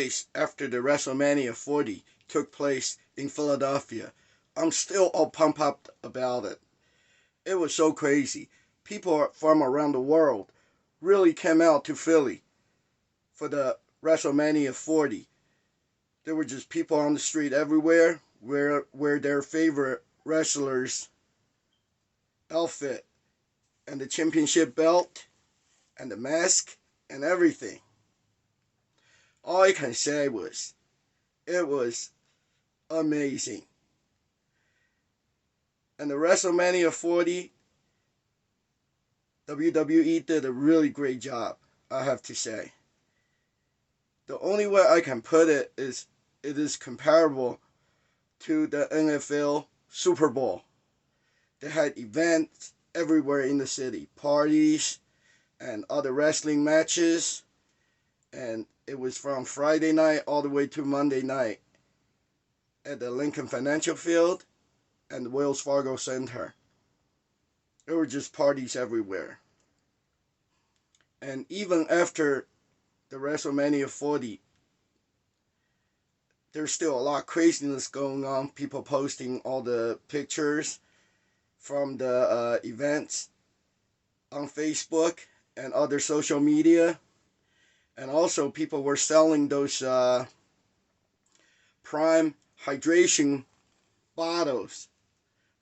days after the WrestleMania 40 took place in Philadelphia. I'm still all pumped up about it. It was so crazy. People from around the world really came out to Philly for the WrestleMania 40. There were just people on the street everywhere where their favorite wrestlers' outfit and the championship belt and the mask and everything. All I can say was, it was amazing. And the WrestleMania 40, WWE did a really great job, I have to say. The only way I can put it is comparable to the NFL Super Bowl. They had events everywhere in the city, parties and other wrestling matches, and it was from Friday night all the way to Monday night at the Lincoln Financial Field and the Wells Fargo Center. There were just parties everywhere. And even after the WrestleMania 40, there's still a lot of craziness going on. People posting all the pictures from the events on Facebook and other social media. And also people were selling those Prime hydration bottles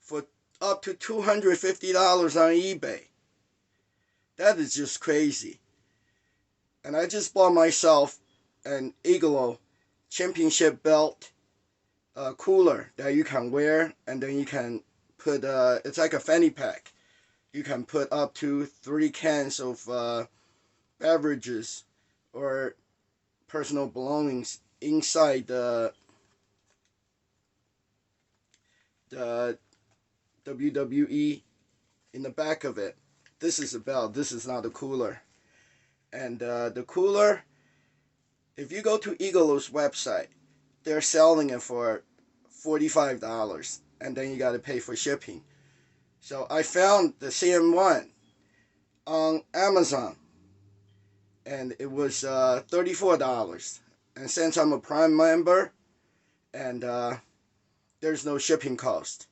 for up to $250 on eBay. That is just crazy. And I just bought myself an Igloo championship belt cooler that you can wear, and then you can put, it's like a fanny pack. You can put up to 3 cans of beverages or personal belongings inside the WWE in the back of it. This is a belt. This is not a cooler. And the cooler, if you go to Igloo's website, they're selling it for $45, and then you got to pay for shipping. So I found the same one on Amazon, and it was $34. And since I'm a Prime member, and there's no shipping cost,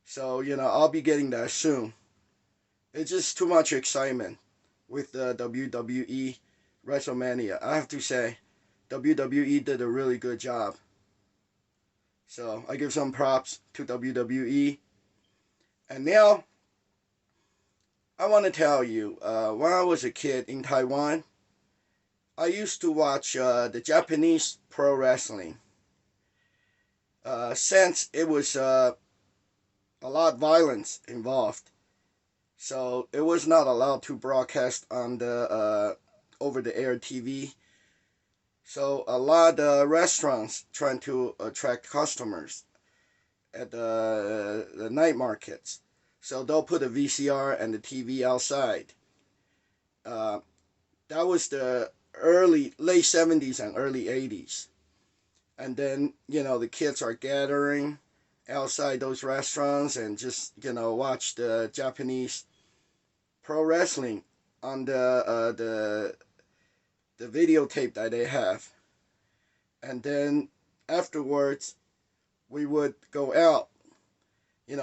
so I'll be getting that soon. It's just too much excitement with the WWE WrestleMania. I have to say, WWE did a really good job. So I give some props to WWE. And now, I want to tell you, when I was a kid in Taiwan, I used to watch the Japanese pro wrestling. Since it was a lot of violence involved, so it was not allowed to broadcast on the over-the-air TV. So a lot of restaurants trying to attract customers at the night markets. So they'll put a VCR and the TV outside. That was the late 70s and early 80s. And then, the kids are gathering outside those restaurants and just, watch the Japanese pro wrestling on the videotape that they have. And then afterwards, we would go out,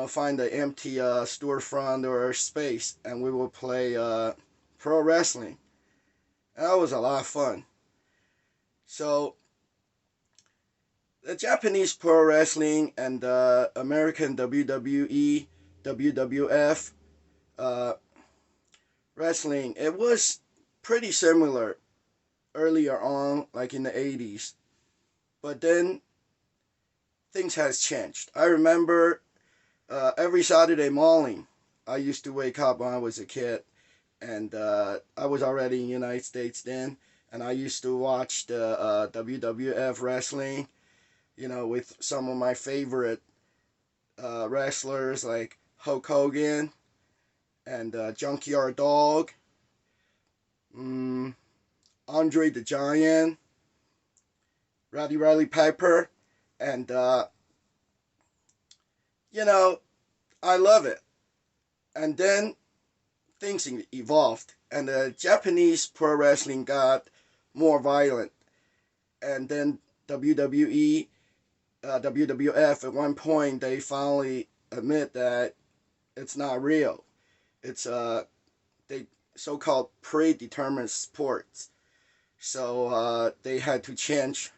find an empty storefront or space, and we would play pro wrestling. And that was a lot of fun. So the Japanese pro wrestling and the American WWE, WWF wrestling, it was pretty similar earlier on, like in the 80s. But then things has changed. I remember every Saturday morning, I used to wake up when I was a kid, and I was already in the United States then, and I used to watch the WWF wrestling, with some of my favorite wrestlers like Hulk Hogan and Junkyard Dog, Andre the Giant, Roddy Piper, and I love it. And then things evolved, and the Japanese pro wrestling got more violent. and then WWE, WWF at one point they finally admit that it's not real. It's they so-called predetermined sports. So they had to change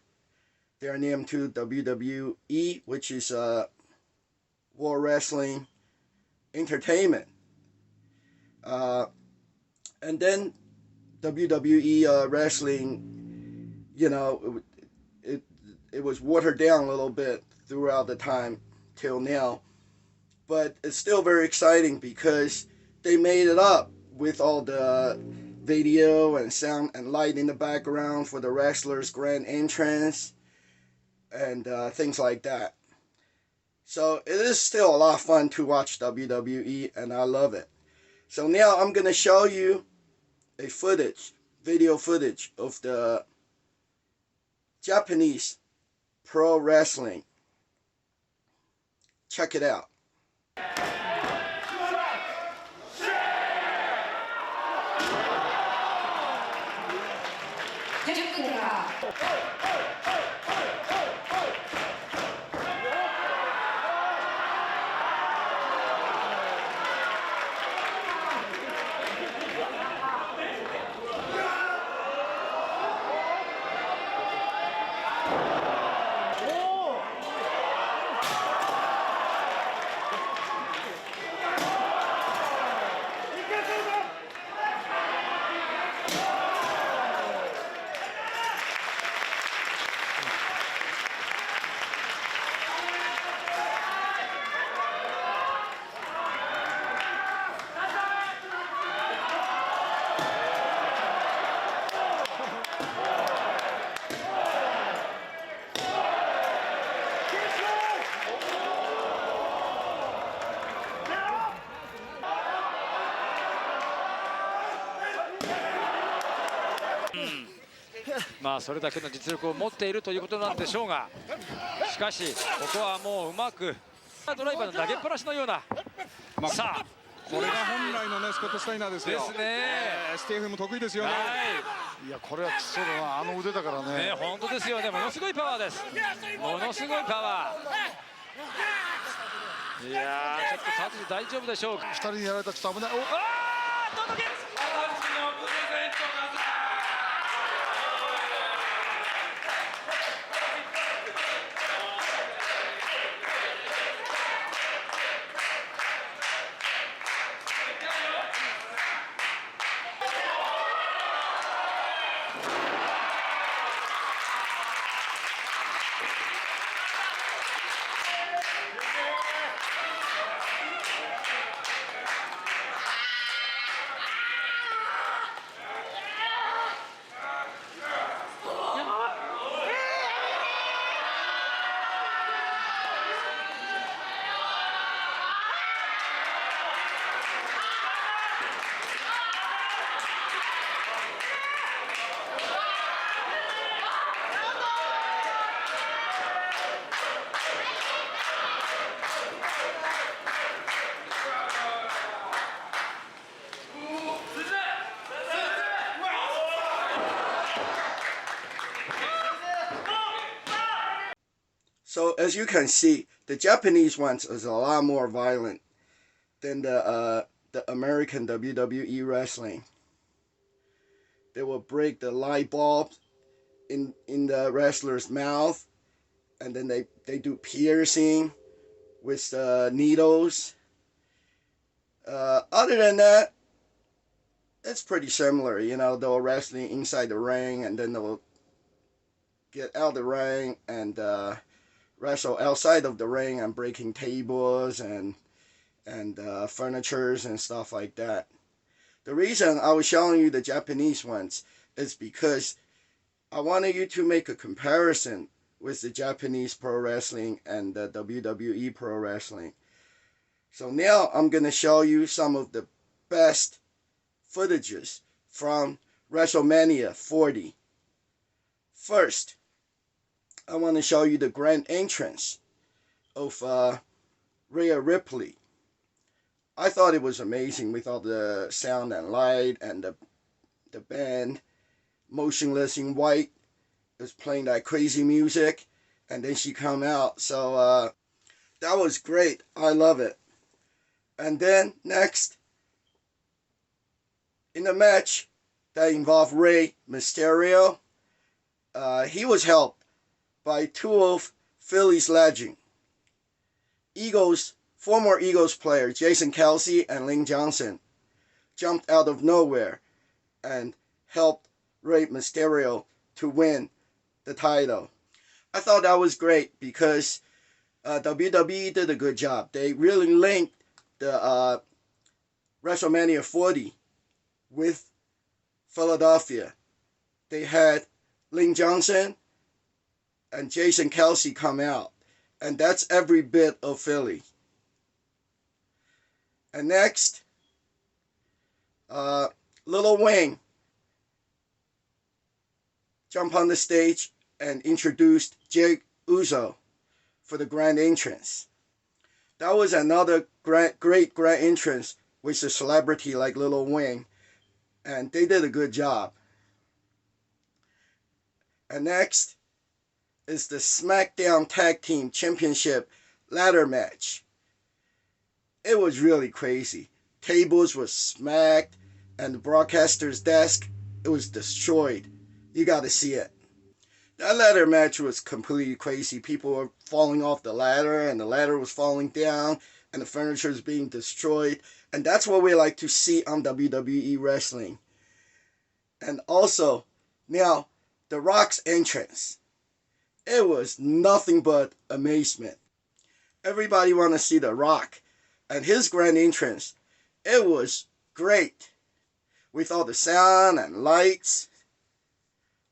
their name to WWE, which is World Wrestling Entertainment. Uh, and then WWE wrestling, it it was watered down a little bit throughout the time till now, but it's still very exciting because they made it up with all the video and sound and light in the background for the wrestlers' grand entrance and things like that. So it is still a lot of fun to watch WWE, and I love it. So now I'm gonna show you a video footage of the Japanese pro wrestling. Check it out. まあそれだけの実力を持っているということなんでしょうが、しかしここはもううまくドライバーの投げっぱなしのような、さあこれが本来のねスコット・スタイナーですよ。ですね。STF も得意ですよね。いやこれはきつそうだな、あの腕だからね。本当ですよね。ものすごいパワーです。ものすごいパワー。いやーちょっとサージ大丈夫でしょうか。2人にやられたらちょっと危ない。届け。So as you can see, the Japanese ones is a lot more violent than the American WWE wrestling. They will break the light bulb in the wrestler's mouth, and then they do piercing with needles. Other than that, it's pretty similar. They'll wrestling inside the ring, and then they'll get out of the ring and wrestle outside of the ring and breaking tables and furnitures and stuff like that. The reason I was showing you the Japanese ones is because I wanted you to make a comparison with the Japanese pro wrestling and the WWE pro wrestling. So now I'm going to show you some of the best footages from WrestleMania 40. First, I want to show you the grand entrance of Rhea Ripley. I thought it was amazing with all the sound and light and the band motionless in white. was playing that crazy music, and then she come out. So that was great. I love it. And then next, in the match that involved Rey Mysterio, he was helped by two of Philly's legend, former Eagles player Jason Kelsey and Link Johnson, jumped out of nowhere and helped Rey Mysterio to win the title. I thought that was great because WWE did a good job. They really linked the WrestleMania 40 with Philadelphia. They had Link Johnson and Jason Kelsey come out, and that's every bit of Philly. And next, Lil Wayne jumped on the stage and introduced Jey Uso for the grand entrance. That was another great grand entrance with a celebrity like Lil Wayne, and they did a good job. And next is the SmackDown Tag Team Championship ladder match. It was really crazy. Tables were smacked, and the broadcaster's desk, it was destroyed. You got to see it. That ladder match was completely crazy. People were falling off the ladder, and the ladder was falling down, and the furniture was being destroyed. And that's what we like to see on WWE wrestling. And also, now, The Rock's entrance. It was nothing but amazement. Everybody want to see The Rock. And his grand entrance, it was great. With all the sound and lights,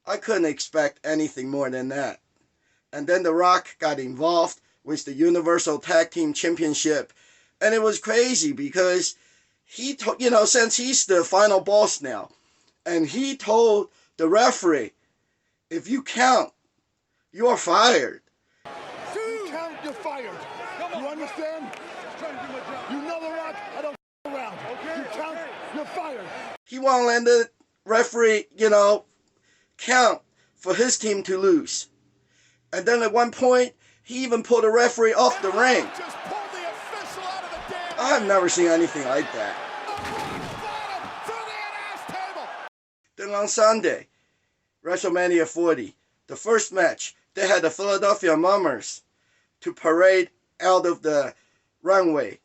I couldn't expect anything more than that. And then The Rock got involved with the Universal Tag Team Championship. And it was crazy because he, since he's the final boss now, and he told the referee, if you count, you're fired. You count, you're fired. You understand? You know The Rock, I don't around. You count, you're fired. He won't let the referee, count for his team to lose. And then at one point, he even pulled the referee off the ring. Just pull the official out of the damn I've never seen anything like that. Then on Sunday, WrestleMania 40, the first match, they had the Philadelphia Mummers to parade out of the runway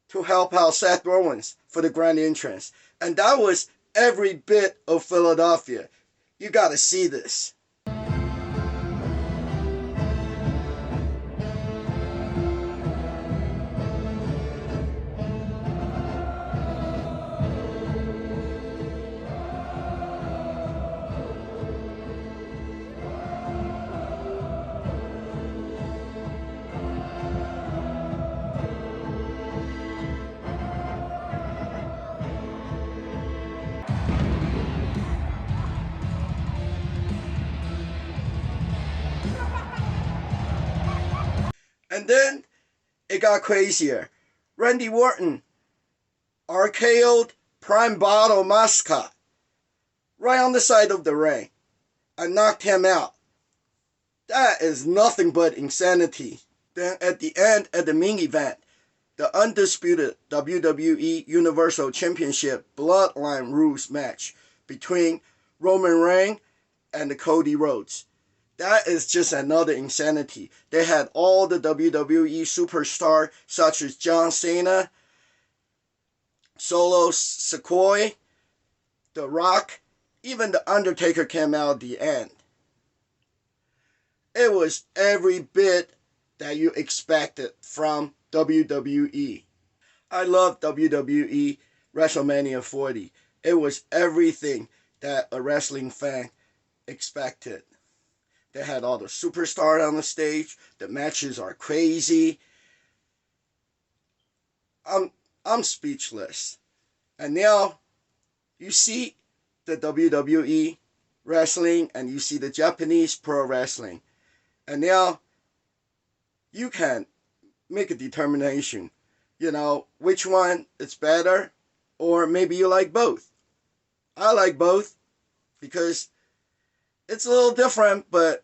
to help out Seth Rollins for the grand entrance. And that was every bit of Philadelphia. You got to see this. And then it got crazier. Randy Orton RKO'd Prime Bottle Mascot right on the side of the ring and knocked him out. That is nothing but insanity. Then at the end, at the main event, the undisputed WWE Universal Championship Bloodline Rules match between Roman Reigns and Cody Rhodes. That is just another insanity. They had all the WWE superstars such as John Cena, Solo Sikoa, The Rock, even The Undertaker came out at the end. It was every bit that you expected from WWE. I love WWE WrestleMania 40. It was everything that a wrestling fan expected. They had all the superstars on the stage. The matches are crazy. I'm speechless. And now you see the WWE wrestling and you see the Japanese pro wrestling. And now you can make a determination, which one is better, or maybe you like both. I like both because it's a little different, but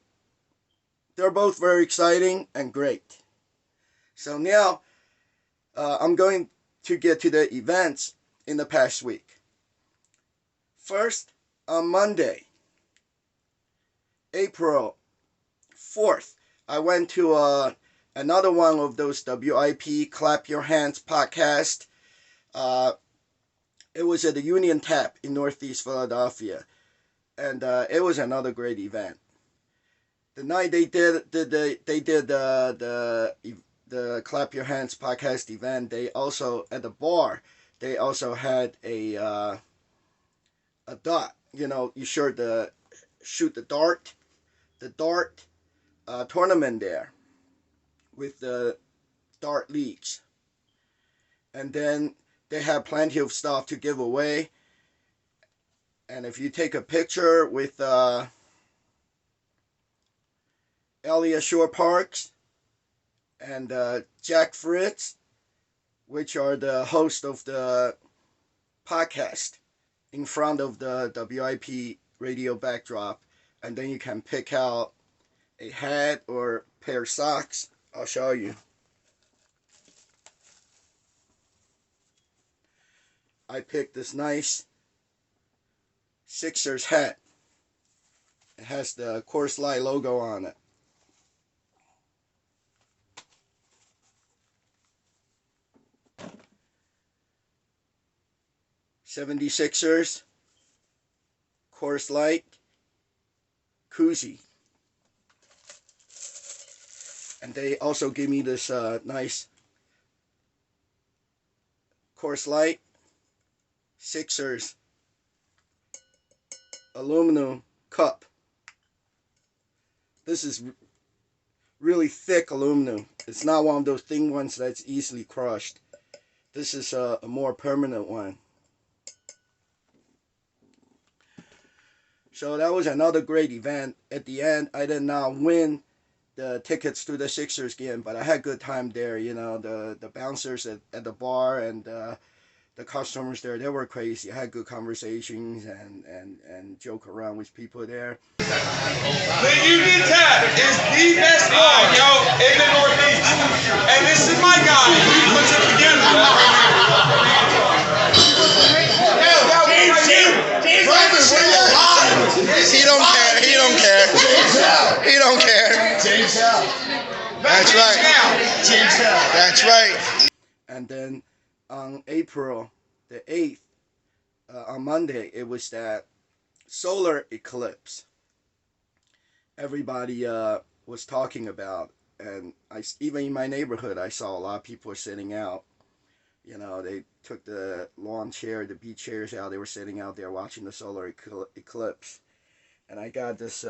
they're both very exciting and great. So now I'm going to get to the events in the past week. First, on Monday, April 4th, I went to another one of those WIP Clap Your Hands podcast. It was at the Union Tap in Northeast Philadelphia, and it was another great event. The night they did the Clap Your Hands podcast event, they also at the bar they also had a dot. You know, you shoot the dart tournament there with the dart leagues, and then they have plenty of stuff to give away. And if you take a picture with Elliot Shore Parks and Jack Fritz, which are the host of the podcast, in front of the WIP radio backdrop, and then you can pick out a hat or a pair of socks. I'll show you. I picked this nice Sixers hat. It has the Coors Light logo on it. '76ers, Coors Light, koozie. And they also give me this nice Coors Light Sixers aluminum cup. This is really thick aluminum. It's not one of those thin ones that's easily crushed. This is a more permanent one. So that was another great event. At the end, I did not win the tickets to the Sixers game, but I had a good time there. You know, the bouncers at the bar and the customers there, they were crazy. I had good conversations and joke around with people there. The Union Tap is the best bar, in the Northeast. And this is my guy. He puts it together. He don't care. He don't care. He don't care. That's right. That's right. And then on April the 8th, on Monday, it was that solar eclipse everybody was talking about. And even in my neighborhood, I saw a lot of people sitting out. You know, they took the lawn chair, the beach chairs out. They were sitting out there watching the solar eclipse. And I got this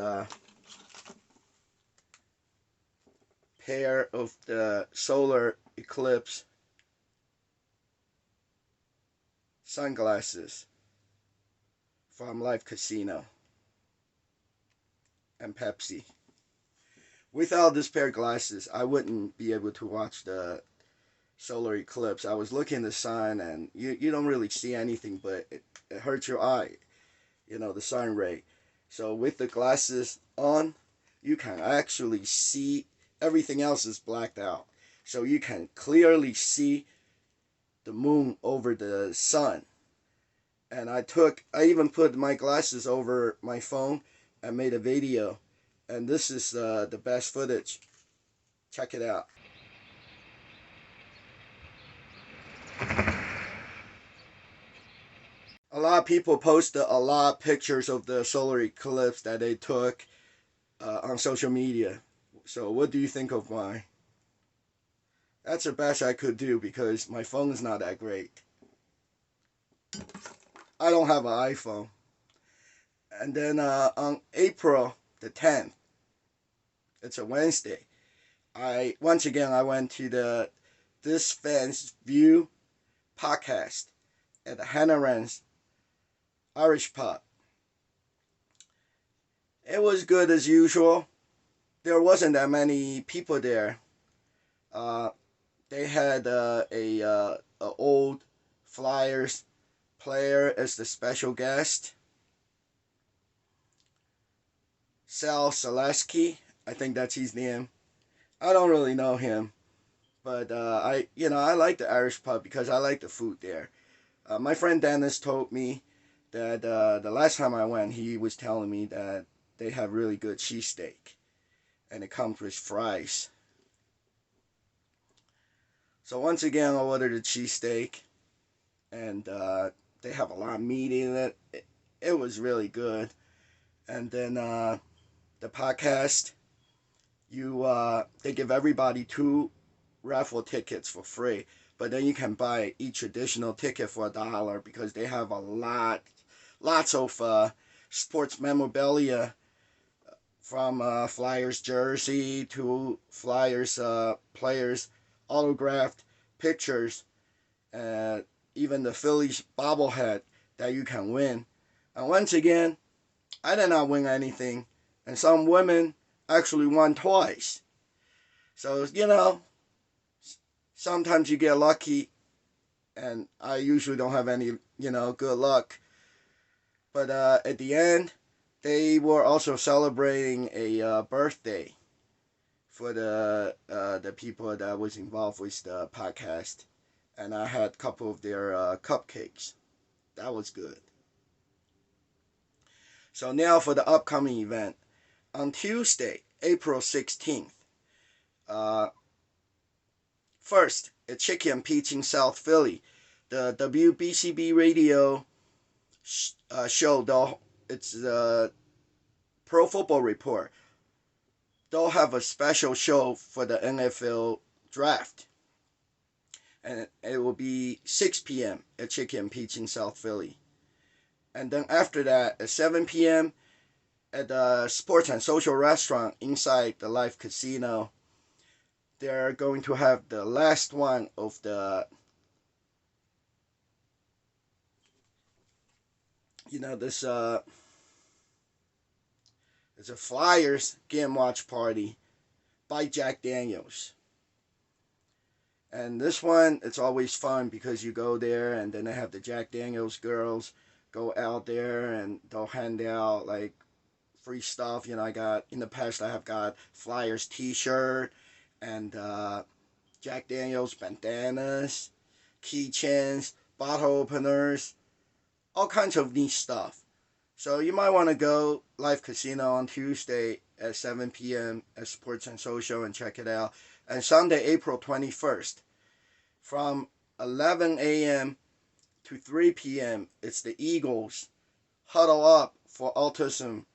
pair of the solar eclipse sunglasses from Live Casino and Pepsi. Without this pair of glasses, I wouldn't be able to watch the solar eclipse. I was looking at the sun, and you don't really see anything, but it hurts your eye, you know, the sun ray. So with the glasses on, you can actually see. Everything else is blacked out, so you can clearly see the moon over the sun. And I even put my glasses over my phone and made a video, and this is the best footage. Check it out. A lot of people posted a lot of pictures of the solar eclipse that they took on social media. So what do you think of mine? That's the best I could do because my phone is not that great. I don't have an iPhone. And then on April the 10th, it's a Wednesday, I went to the This Fan's View podcast at the Hannah Irish pub. It was good as usual. There wasn't that many people there. They had a old Flyers player as the special guest. Sal Selesky. I think that's his name. I don't really know him, but I like the Irish pub because I like the food there. My friend Dennis told me that the last time I went, he was telling me that they have really good cheesesteak, and it comes with fries. So once again, I ordered a cheesesteak, and they have a lot of meat in it. It was really good. And then the podcast, they give everybody 2 raffle tickets for free, but then you can buy each additional ticket for $1 because they have lots of sports memorabilia from Flyers jersey to Flyers players autographed pictures, and even the Phillies bobblehead that you can win. And once again, I did not win anything, and some women actually won twice. So, sometimes you get lucky, and I usually don't have any, good luck. But at the end, they were also celebrating a birthday for the people that was involved with the podcast, and I had a couple of their cupcakes. That was good. So now for the upcoming event. On Tuesday, April 16th, first, at Chicken Peach in South Philly, the WBCB radio show, it's the Pro Football Report. They'll have a special show for the NFL draft. And it will be 6 p.m. at Chicken Peach in South Philly. And then after that, at 7 p.m., at the Sports and Social Restaurant inside the Live Casino, they're going to have the last one of this it's a Flyers game watch party by Jack Daniels. And this one, it's always fun because you go there and then they have the Jack Daniels girls go out there and they'll hand out like free stuff. I got, in the past, I have got Flyers t-shirt and Jack Daniels bandanas, keychains, bottle openers, all kinds of neat stuff. So you might want to go Live Casino on Tuesday at 7 p.m. at Sports and Social and check it out. And Sunday, April 21st, from 11 a.m. to 3 p.m., it's the Eagles Huddle Up for Autism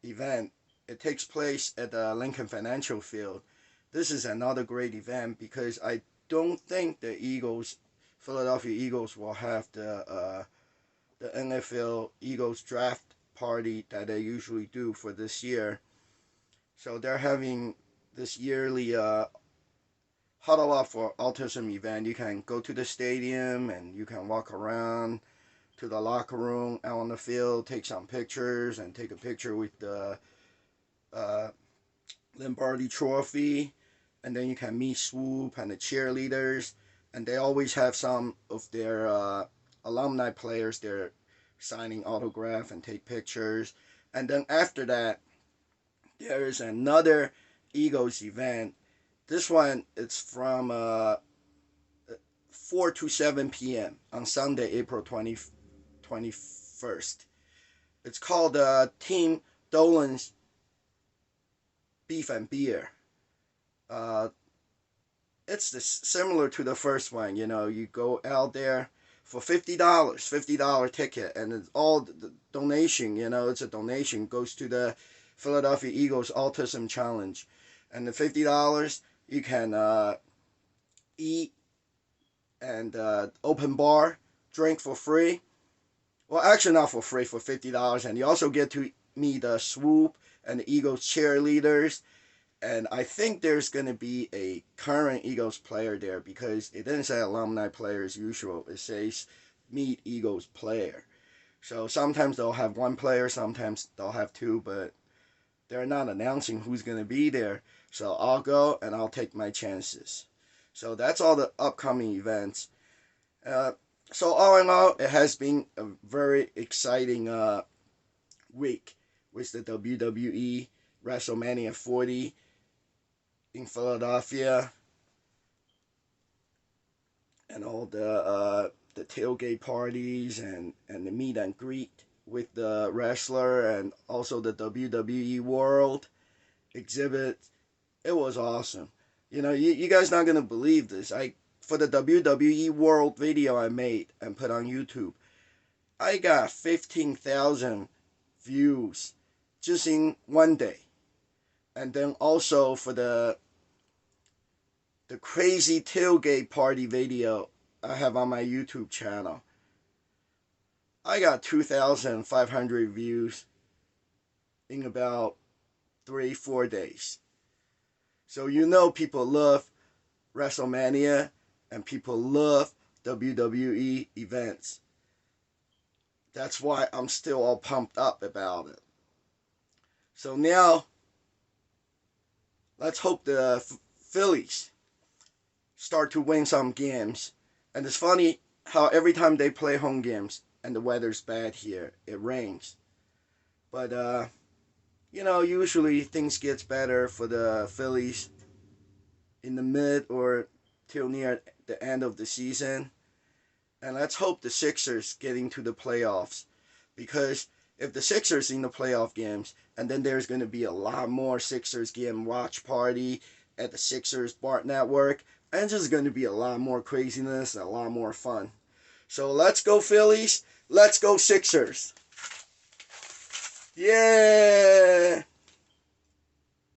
event. It takes place at the Lincoln Financial Field. This is another great event because I don't think the Philadelphia Eagles, will have the NFL Eagles draft party that they usually do for this year. So they're having this yearly Huddle Up for Autism event. You can go to the stadium and you can walk around to the locker room out on the field, take some pictures, and take a picture with the Lombardi Trophy. And then you can meet Swoop and the cheerleaders. And they always have some of their alumni players there signing autograph and take pictures. And then after that, there is another Eagles event. This one, it's from 4 to 7 p.m. on Sunday, April 21st. It's called Team Dolan's Beef and Beer. It's similar to the first one. You go out there for $50 ticket, and it's all the donation. It's a donation, goes to the Philadelphia Eagles Autism Challenge, and the $50 you can eat and open bar drink for free. Well, actually not for free, for $50, and you also get to meet Swoop and the Eagles cheerleaders. And I think there's going to be a current Eagles player there because it didn't say alumni player as usual. It says meet Eagles player. So sometimes they'll have one player, sometimes they'll have two, but they're not announcing who's going to be there. So I'll go and I'll take my chances. So that's all the upcoming events. So all in all, it has been a very exciting week with the WWE WrestleMania 40 in Philadelphia, and all the tailgate parties and the meet and greet with the wrestler, and also the WWE World exhibit. It was awesome. You guys not gonna believe this. For the WWE World video I made and put on YouTube, I got 15,000 views just in one day. And then also for the crazy tailgate party video I have on my YouTube channel, I got 2,500 views in about 3-4 days. So people love WrestleMania and people love WWE events. That's why I'm still all pumped up about it. So now, let's hope the Phillies start to win some games. And it's funny how every time they play home games and the weather's bad here, it rains. But, usually things gets better for the Phillies in the mid or till near the end of the season. And let's hope the Sixers get into the playoffs. Because if the Sixers in the playoff games, and then there's going to be a lot more Sixers game watch party at the Sixers Bart Network, and just going to be a lot more craziness and a lot more fun. So let's go Phillies. Let's go Sixers. Yay!